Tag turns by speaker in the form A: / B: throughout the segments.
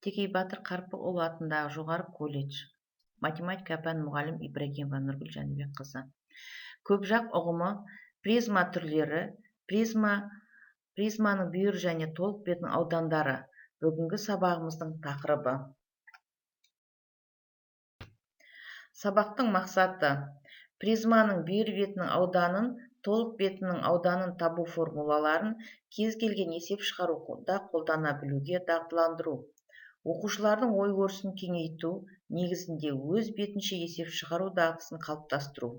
A: Текей Батыр Қарпықұлы атындағы жоғары колледж. Математика пән мұғалім Ибрагимова Нұргүл Жәнібекқызы. Көпжақ ұғымы, призма түрлері, призманың бүйір және толық бетінің аудандары. Бүгінгі сабағымыздың тақырыбы. Сабақтың мақсаты: призманың бүйір бетінің ауданын, толық бетінің ауданын табу формулаларын кез келген есеп шығаруда қолдана білуге дағдыландыру. Оқушылардың ой-өрісін кеңейту негізінде өз бетінше есеп шығару дағдысын қалыптастыру.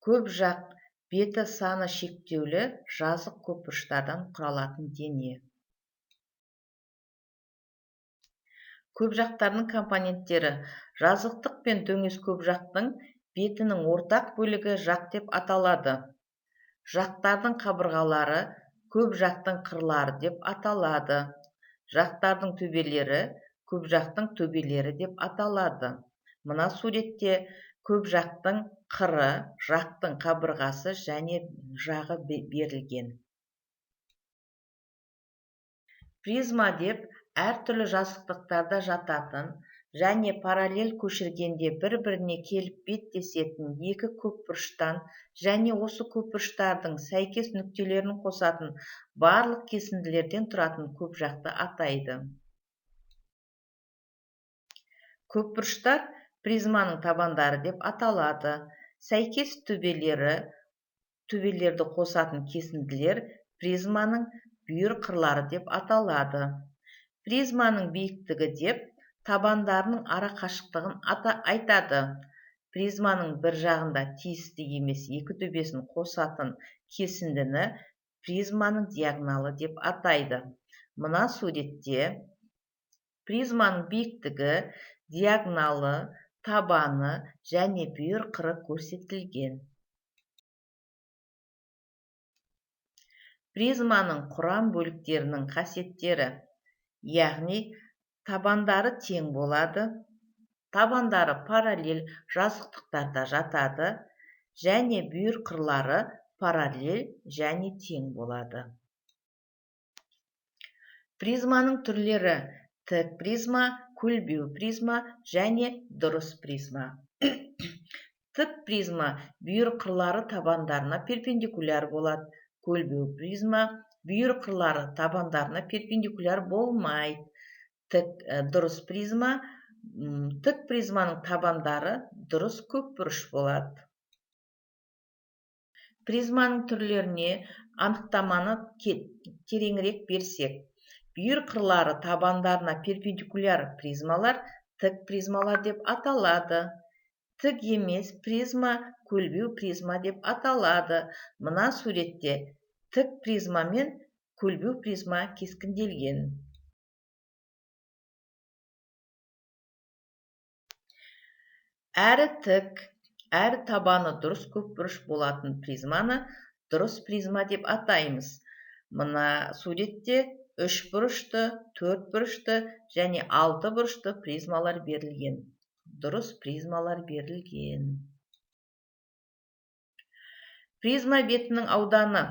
A: Көп жақ беті саны шектеулі жазық көпбұрыштардан құралатын дене. Көпжақтардың компоненттері: жазықтық пен дөңес көпжақтың бетінің ортақ бөлігі жақ деп аталады. Жақтардың қабырғалары көпжақтың қырлары деп аталады. Жақтардың төбелері көпжақтың төбелері деп аталады. Мына суретте көпжақтың қыры, жақтың қабырғасы және жағы берілген. Призма деп әртүрлі жазықтықтарда жататын және параллель көшіргенде бір-біріне келіп беттесетін екі көпбұрыштан және осы көпбұрыштардың сәйкес нүктелерін қосатын барлық кесінділерден тұратын көпжақты атайды. Көпбұрыштар призманың табандары деп аталады. Сәйкес төбелерді қосатын кесінділер призманың бүйір қырлары деп аталады. Призманың биіктігі деп табандарының ара қашықтығын айтады. Призманың бір жағында тиісті емес екі төбесін қосатын кесіндіні призманың диагоналы деп атайды. Мына суретте призманың биіктігі, диагоналы, табаны және бүйір қыры көрсетілген. Призманың құрам бөліктерінің қасиеттері: яғни табандары тең болады, табандары параллель жазықтықтарда жатады және бүйір қырлары параллель және тең болады. Призманың түрлері: тік призма, көлбеу призма және дұрыс призма. Тік призма бүйір қырлары табандарына перпендикуляр болады. Көлбеу призма бүйір қырлары табандарына перпендикуляр болмайды. Дұрыс призма тік призманың табандары дұрыс көпбұрыш болады. Призманың түрлеріне анықтаманы тереңірек берсек: бүйір қырлары табандарына перпендикуляр призмалар тік призмалар деп аталады. Тік емес призма көлбеу призма деп аталады. Мына суретте тік призма мен көлбеу призма кескінделген. Әрі тік, әрі табаны дұрыс көпбұрыш болатын призманы дұрыс призма деп атаймыз. Мына суретте 3 бұрышты, 4 бұрышты және 6 бұрышты призмалар берілген. Дұрыс призмалар берілген. Призма бетінің ауданы: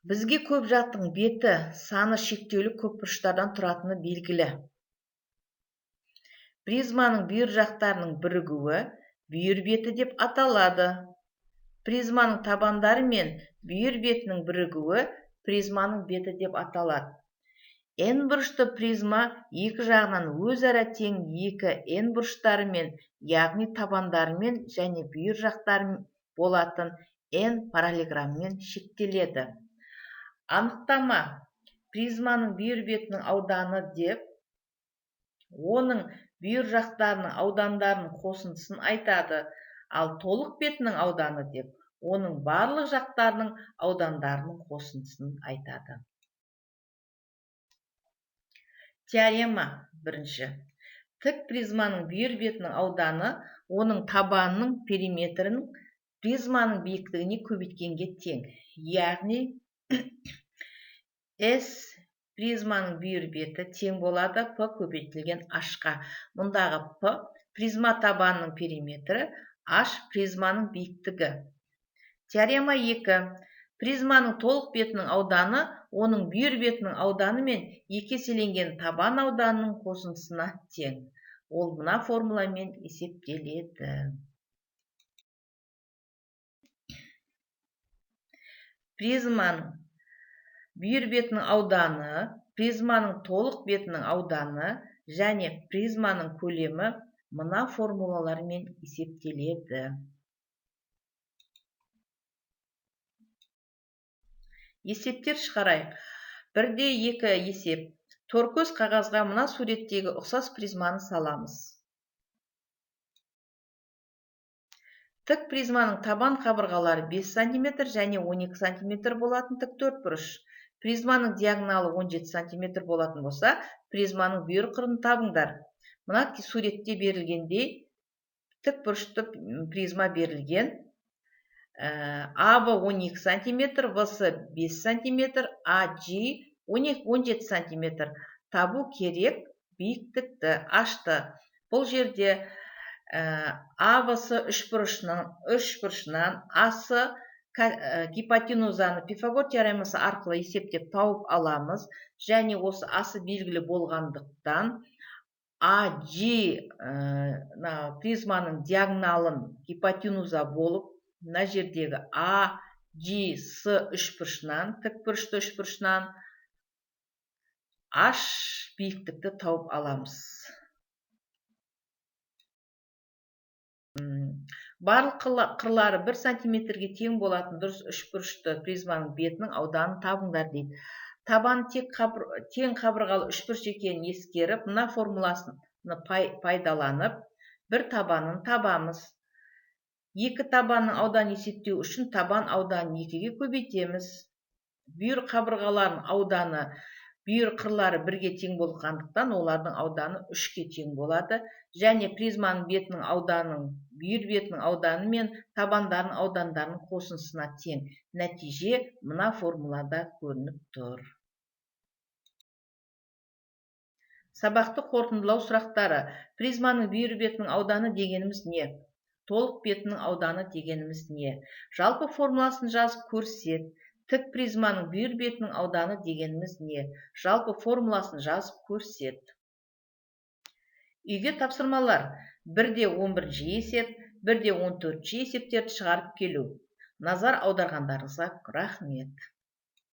A: бізге көпжақтың беті саны шектеулі көпбұрыштардан тұратыны белгілі. Призманың бүйір жақтарының бірігуі бүйір беті деп аталады. Призманың табандары мен бүйір бетінің бірігуі призманың беті деп аталады. N бұрышты призма екі жағынан өзара тең екі N бұрыштарымен, яғни табандарымен және бүйір жақтары болатын N параллелограммен шектеледі. Анықтама: призманың бүйір бетінің ауданы деп оның бүйір жақтарының аудандарының қосындысын айтады, ал толық бетінің ауданы деп оның барлық жақтарының аудандарының қосындысын айтады. Теорема 1. Тік призманың бүйір бетінің ауданы оның табанының периметрінің призманың биіктігіне көбейткенге тең. Яғни S призманың бүйір беті тең болады P көбейтілген H-қа. Мұндағы P призма табанының периметрі, H призманың биіктігі. Теорема 2. Призманың толық бетінің ауданы оның бүйір бетінің ауданы мен екі еселенген табан ауданының қосындысына тең. Ол мына формуламен есептеледі. Призманың бүйір бетінің ауданы, призманың толық бетінің ауданы және призманың көлемі мына формулалармен есептеледі. Есептер шығарайық. 1/2 есеп. Торкөз қағазға мына суреттегі ұқсас призманы саламыз. Тік призманың табан қабырғалары 5 см және 12 см болатын тік төртбұрыш. Призманың диагоналы 17 см болатын болса, призманың бүйір қырын табыңдар. Мына суретте берілгендей тік бұрышты призма берілген. АВ 12 см, ВС 5 см, АЖ 17 см. Табу керек биіктікті ашты. Бұл жерде АВС үшбұрышынан, АС гипотенузаны Пифагор теоремасы арқылы есептеп тауып аламыз. Және осы асы белгілі болғандықтан АЖ призманың диагоналын гипотенуза болып, мына жердегі АЖС үшбұрышынан, тікбұрышты үшбұрышынан H биіктікті тауып аламыз. Барлық қырлары 1 см-ге тең болатын дұрыс үшбұрышты призманың бетінің ауданын табыңдар дейді. Табаны тең қабырғалы үшбұрыш екенін ескеріп, мына формуласыны пайдаланып, бір табанын табамыз. Екі табанның ауданын есептеу үшін табан ауданын 2-ге көбейтеміз. Бүйір қабырғалардың ауданы бүйір қырлары 1-ге тең болғандықтан олардың ауданы 3-ге тең болады. Және призманың бетінің ауданының бүйір бетінің ауданы мен табандардың аудандарының қосындысына тең. Нәтиже мына формулада көрініп тұр. Сабақты қорытындылау сұрақтары. Призманың бүйір бетінің ауданы дегеніміз не? Толық бетінің ауданы дегеніміз не? Жалпы формуласын жазып көрсет. Тік призманың бүйір бетінің ауданы дегеніміз не? Жалпы формуласын жазып көрсет. Үйге тапсырмалар. 1/11 есеп, 1/14 есептерді шығарып келу. Назар аударғандарыңызға рахмет.